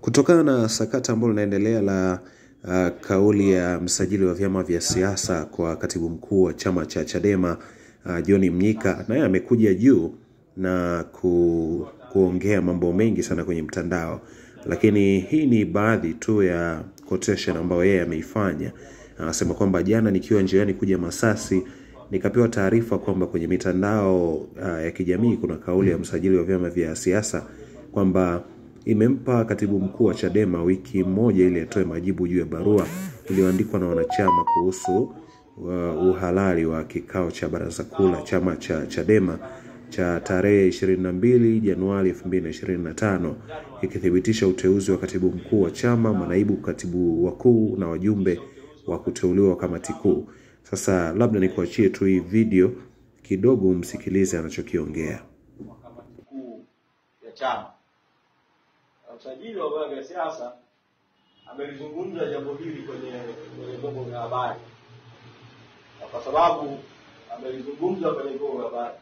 Kutokana na sakata ambalo linaendelea la kauli ya msajili wa vyama vya siasa kwa katibu mkuu wa chama cha Chadema John Mnyika, naye amekuja juu na kuongea mambo mengi sana kwenye mtandao, lakini hii ni baadhi tu ya quotation ambayo yeye ameifanya. Anasema kwamba jana nikiwa njiani kuja Masasi nikapewa taarifa kwamba kwenye mitandao ya kijamii kuna kauli ya msajili wa vyama vya siasa kwamba imempa katibu mkuu wa Chadema wiki moja ili atoe majibu juu ya barua iliyoandikwa na wanachama kuhusu uhalali wa kikao cha baraza kuu la chama cha Chadema cha tarehe 22 Januari 2025, ikithibitisha uteuzi wa katibu mkuu wa chama, manaibu katibu wakuu na wajumbe wa kuteuliwa kamati kuu. Sasa labda nikuachie tu hii video kidogo msikilize anachokiongea. Kamati kuu ya chama. Msajili wa vyama vya siasa amelizungumza jambo hili kwenye vyombo vya habari. Na kwa sababu amelizungumza kwenye vyombo vya habari,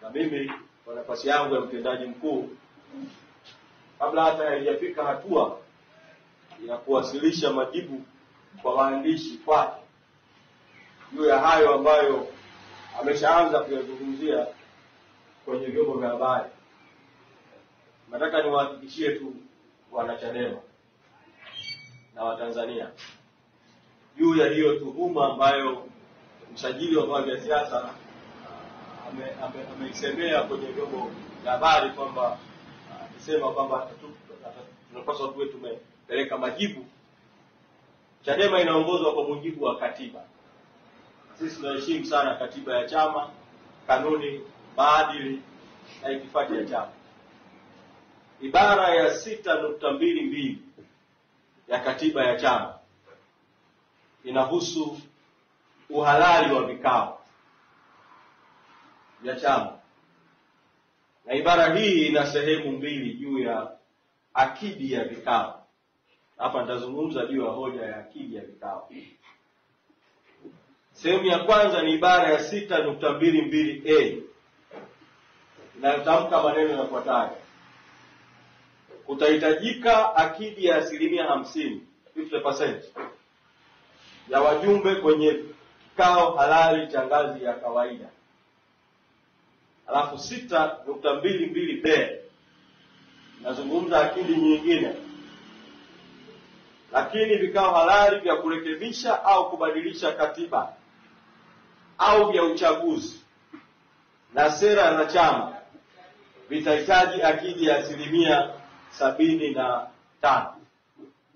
na mimi kwa nafasi yangu ya mtendaji mkuu, kabla hata haijafika hatua ya kuwasilisha majibu kwa waandishi kwake juu ya hayo ambayo ameshaanza kuyazungumzia kwenye vyombo vya habari, nataka niwahakikishie tu wanachadema na Watanzania juu ya hiyo tuhuma ambayo msajili wa vyama vya siasa ameisemea kwenye vyombo vya habari kwamba akisema kwamba tunapaswa tuwe tumepeleka majibu. Chadema inaongozwa kwa mujibu wa katiba. Sisi tunaheshimu sana katiba ya chama, kanuni, maadili na itifaki ya chama. Ibara ya 6.22 ya katiba ya chama inahusu uhalali wa vikao vya chama, na ibara hii ina sehemu mbili juu ya akidi ya vikao. Hapa nitazungumza juu ya hoja ya akidi ya vikao. Sehemu ya kwanza ni ibara ya 6.22A inayotamka maneno yafuatayo: kutahitajika akidi ya 50% ya wajumbe kwenye kikao halali cha ngazi ya kawaida. Alafu 6.22B nazungumza akidi nyingine: lakini vikao halali vya kurekebisha au kubadilisha katiba au vya uchaguzi na sera za chama vitahitaji akidi ya 75%.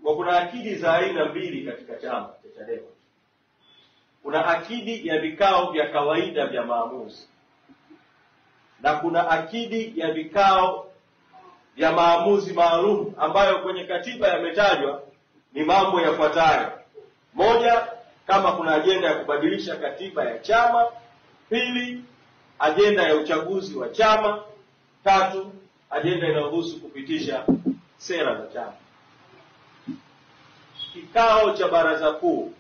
Kwa kuna akidi za aina mbili katika chama cha Chadema. Kuna akidi ya vikao vya kawaida vya maamuzi, na kuna akidi ya vikao vya maamuzi maalum ambayo kwenye katiba yametajwa ni mambo yafuatayo: moja, kama kuna ajenda ya kubadilisha katiba ya chama; pili, ajenda ya uchaguzi wa chama; tatu, ajenda inayohusu kupitisha sera za chama. Kikao cha baraza kuu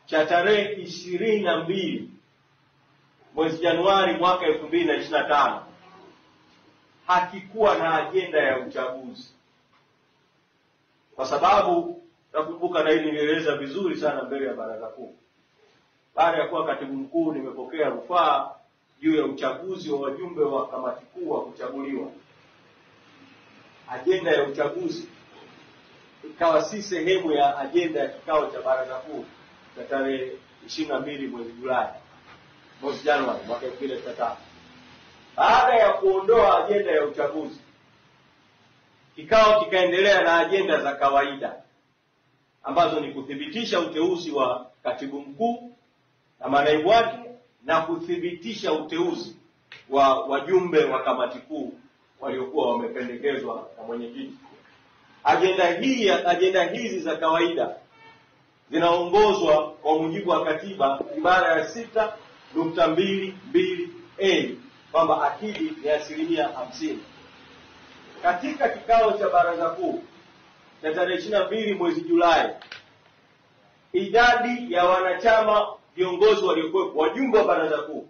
cha tarehe 22 mwezi Januari mwaka 2025 hakikuwa na ajenda ya uchaguzi, kwa sababu nakumbuka, na hili nilieleza vizuri sana mbele ya baraza kuu. Baada ya kuwa katibu mkuu, nimepokea rufaa juu ya uchaguzi wa wajumbe wa kamati kuu wa kuchaguliwa. Ajenda ya uchaguzi ikawa si sehemu ya ajenda ya kikao cha baraza kuu cha tarehe 22 mwezi Januari mwaka 2025. Baada ya kuondoa ajenda ya uchaguzi, kikao kikaendelea na ajenda za kawaida ambazo ni kuthibitisha uteuzi wa katibu mkuu na manaibu wake na kuthibitisha uteuzi wa wajumbe wa kamati kuu waliokuwa wamependekezwa na mwenyekiti. Ajenda hizi za kawaida zinaongozwa kwa mujibu wa katiba ibara ya 6.22A kwamba akidi ni 50%. Katika kikao cha baraza kuu cha tarehe 22 mwezi Julai, idadi ya wanachama viongozi waliokuwa wajumbe wa baraza kuu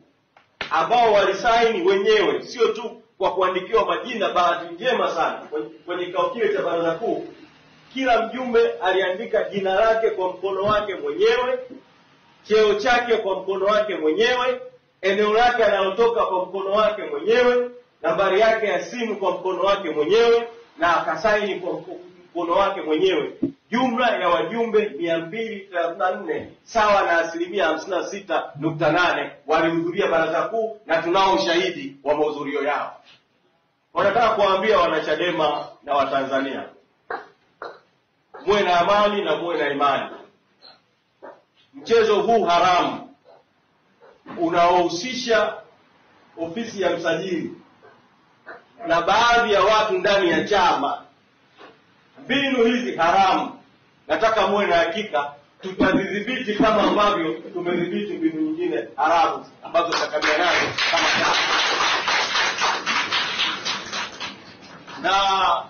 ambao walisaini wenyewe, sio tu kwa kuandikiwa majina. Bahati njema sana kwenye kikao kile cha baraza kuu, kila mjumbe aliandika jina lake kwa mkono wake mwenyewe, cheo chake kwa mkono wake mwenyewe, eneo lake analotoka kwa mkono wake mwenyewe, nambari yake ya simu kwa mkono wake mwenyewe, na akasaini kwa mkono wake mwenyewe. Jumla ya wajumbe 234 sawa na 56.8 walihudhuria baraza kuu, na tunao ushahidi wa mahudhurio yao. Wanataka kuwaambia wanachadema na Watanzania, muwe na amani na muwe na imani. Mchezo huu haramu unaohusisha ofisi ya msajili na baadhi ya watu ndani ya chama, mbinu hizi haramu, nataka muwe na hakika tutazidhibiti kama ambavyo tumedhibiti mbinu nyingine haramu ambazo tutakabiliana nazo kama chama. Na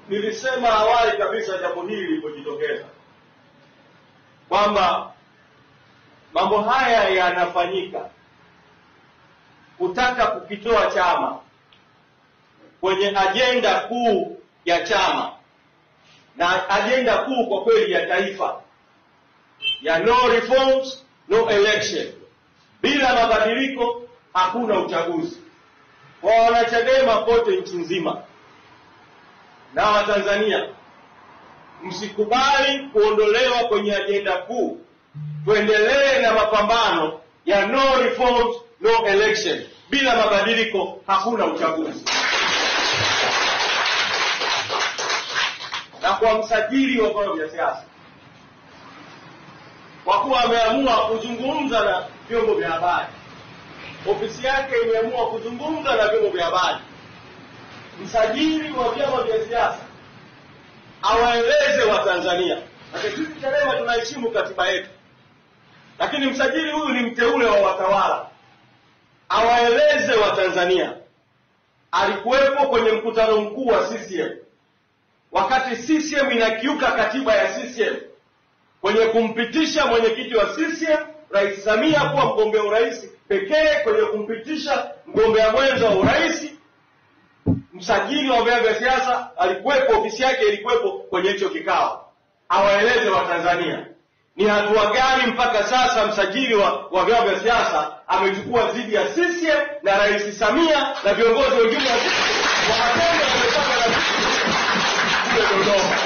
nilisema awali kabisa jambo hili lilipojitokeza kwamba mambo haya yanafanyika kutaka kukitoa chama kwenye ajenda kuu ya chama, na ajenda kuu kwa kweli ya taifa ya no reforms no election, bila mabadiliko hakuna uchaguzi. Kwa wanachadema kote nchi nzima na Watanzania, msikubali kuondolewa kwenye ajenda kuu. Tuendelee na mapambano ya no reforms no election, bila mabadiliko hakuna uchaguzi. Na kwa msajili wa vyama vya siasa, kwa kuwa ameamua kuzungumza na vyombo vya habari, ofisi yake imeamua kuzungumza na vyombo vya habari, msajili wa vyama vya siasa awaeleze Watanzania. Sisi Chadema tunaheshimu katiba yetu, lakini msajili huyu ni mteule wa watawala. Awaeleze Watanzania alikuwepo kwenye mkutano mkuu wa CCM wakati CCM inakiuka katiba ya CCM kwenye kumpitisha mwenyekiti wa CCM Rais Samia kuwa mgombea urais pekee, kwenye kumpitisha mgombea mwenza wa urais. Msajili wa vyama vya siasa alikuwepo, ofisi yake ilikuwepo kwenye hicho kikao. Awaeleze Watanzania ni hatua gani mpaka sasa msajili wa vyama vya siasa amechukua dhidi ya CCM na Rais Samia na viongozi wengine wa Wakenya wamepanga na Dodoma.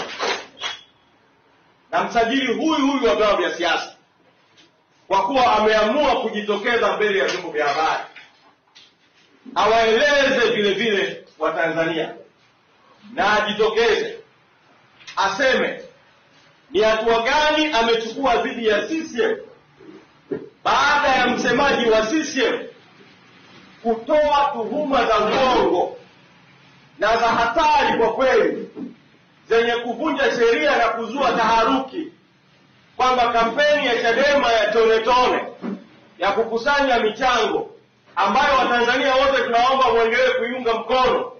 Na msajili huyu wa vyama vya siasa, kwa kuwa ameamua kujitokeza mbele ya vyombo vya habari, awaeleze vile vile Watanzania na ajitokeze aseme ni hatua gani amechukua dhidi ya CCM baada ya msemaji wa CCM kutoa tuhuma za uongo na za hatari kwa kweli, zenye kuvunja sheria na kuzua taharuki, kwamba kampeni ya Chadema ya tone tone ya kukusanya michango ambayo Watanzania wote tunaomba muendelee kuiunga mkono,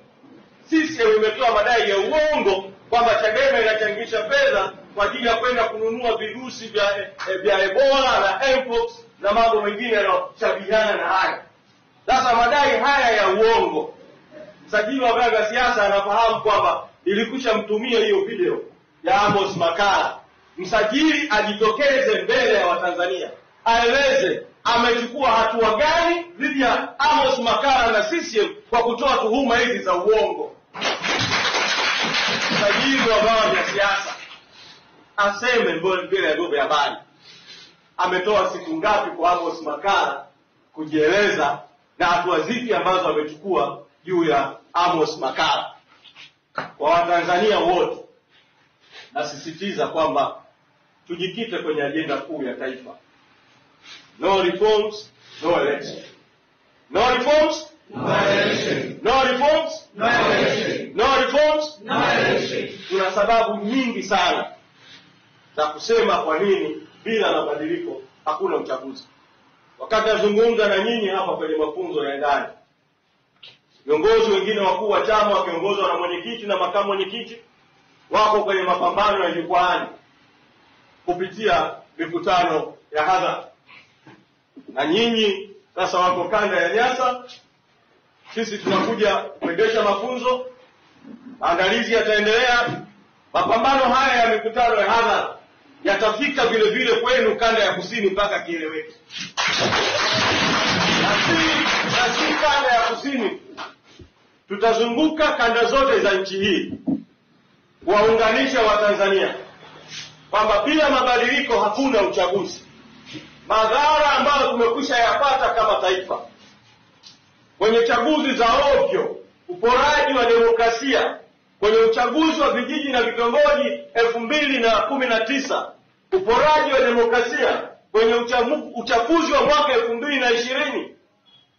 CCM imetoa madai ya uongo kwamba Chadema inachangisha fedha kwa ajili ya kwenda kununua virusi vya Ebola na Mpox na mambo mengine yanayoshabihiana na haya. Sasa madai haya ya uongo, msajili wa vyama vya siasa anafahamu kwamba nilikusha mtumia hiyo video ya Amos Makala. Msajili ajitokeze mbele ya Watanzania aeleze amechukua hatua gani dhidi ya Amos Makala na CCM kwa kutoa tuhuma hizi za uongo. Msajili wa vyama vya siasa aseme mbele ya vyombo vya habari ametoa siku ngapi kwa Amos Makala kujieleza na hatua zipi ambazo amechukua juu ya Amos Makala. Kwa Watanzania wote nasisitiza kwamba tujikite kwenye ajenda kuu ya taifa. No reforms, no election. No reforms, no election. No reforms, no election. No reforms, no election. Tuna sababu nyingi sana za kusema kwa nini bila mabadiliko hakuna uchaguzi. Wakati nazungumza na nyinyi hapa kwenye mafunzo ya ndani, viongozi wengine wakuu wa chama wakiongozwa na mwenyekiti na makamu mwenyekiti wako kwenye mapambano ya jukwaani kupitia mikutano ya hadhara. Na nyinyi sasa wako kanda ya Nyasa, sisi tunakuja kuendesha mafunzo, maandalizi yataendelea. Mapambano haya ya mikutano ya hadhara yatafika vile vile kwenu kanda ya kusini mpaka kieleweke. Na si kanda ya kusini, tutazunguka kanda zote za nchi hii kuwaunganisha Watanzania kwamba bila mabadiliko hakuna uchaguzi. Madhara ambayo tumekwisha yapata kama taifa kwenye chaguzi za ovyo, uporaji wa demokrasia kwenye uchaguzi wa vijiji na vitongoji 2019, uporaji wa demokrasia kwenye uchaguzi wa mwaka 2020,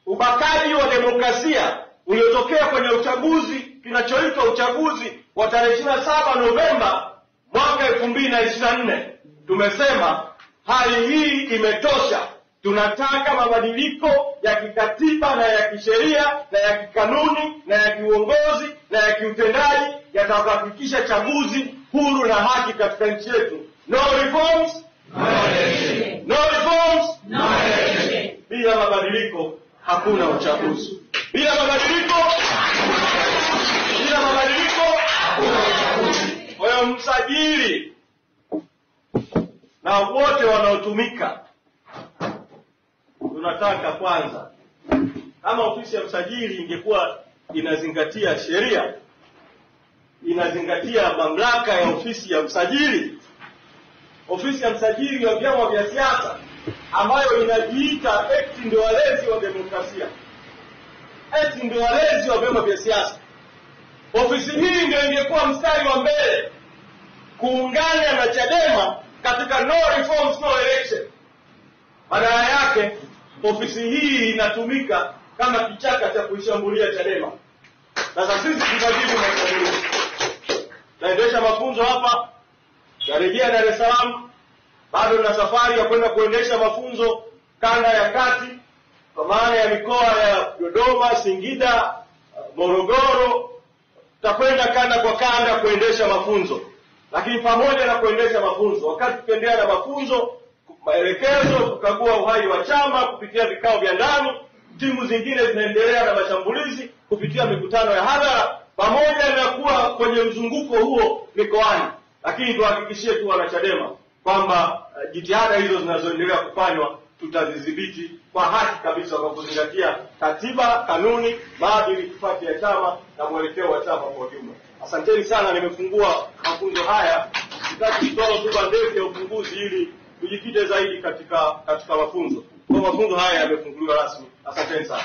ubakaji wa demokrasia uliotokea kwenye uchaguzi kinachoitwa uchaguzi wa tarehe 27 Novemba mwaka 2024. Tumesema hali hii imetosha. Tunataka mabadiliko ya kikatiba na ya kisheria na ya kikanuni na ya kiuongozi na ya kiutendaji yatahakikisha chaguzi huru na haki katika nchi yetu. No reforms, no election. No reforms, no election. Bila mabadiliko hakuna uchaguzi. Bila mabadiliko hakuna uchaguzi. Kwa hiyo msajili na wote wanaotumika, tunataka kwanza, kama ofisi ya msajili ingekuwa inazingatia sheria, inazingatia mamlaka ya ofisi ya msajili, ofisi ya msajili wa vyama vya siasa ambayo inajiita eti ndio walezi wa demokrasia, eti ndio walezi wa vyama vya siasa, ofisi hii ndio ingekuwa mstari wa mbele kuungana na Chadema katika no reforms no election. Badala yake ofisi hii inatumika kama kichaka cha kuishambulia Chadema. Sasa sisi tunajibu mashambulizi. Naendesha mafunzo hapa, narejea Dar es Salaam, bado na safari ya kwenda kuendesha mafunzo kanda ya kati, kwa maana ya mikoa ya Dodoma, Singida, Morogoro. Tutakwenda kanda kwa kanda kuendesha mafunzo. Lakini pamoja na kuendesha mafunzo, wakati tukiendelea na mafunzo, maelekezo, kukagua uhai wa chama kupitia vikao vya ndani, timu zingine zinaendelea na mashambulizi kupitia mikutano ya hadhara, pamoja na kuwa kwenye mzunguko huo mikoani. Lakini tuhakikishie tu wanachadema kwamba jitihada hizo zinazoendelea kufanywa tutazidhibiti kwa haki kabisa, kwa kuzingatia katiba, kanuni, maadili, itifaki ya chama na mwelekeo wa chama kwa ujumla. Asanteni sana, nimefungua mafunzo haya. Sitaki kutoa hotuba ndefu ya ufunguzi ili tujikite zaidi katika mafunzo. Kwa mafunzo haya yamefunguliwa rasmi. Asanteni sana.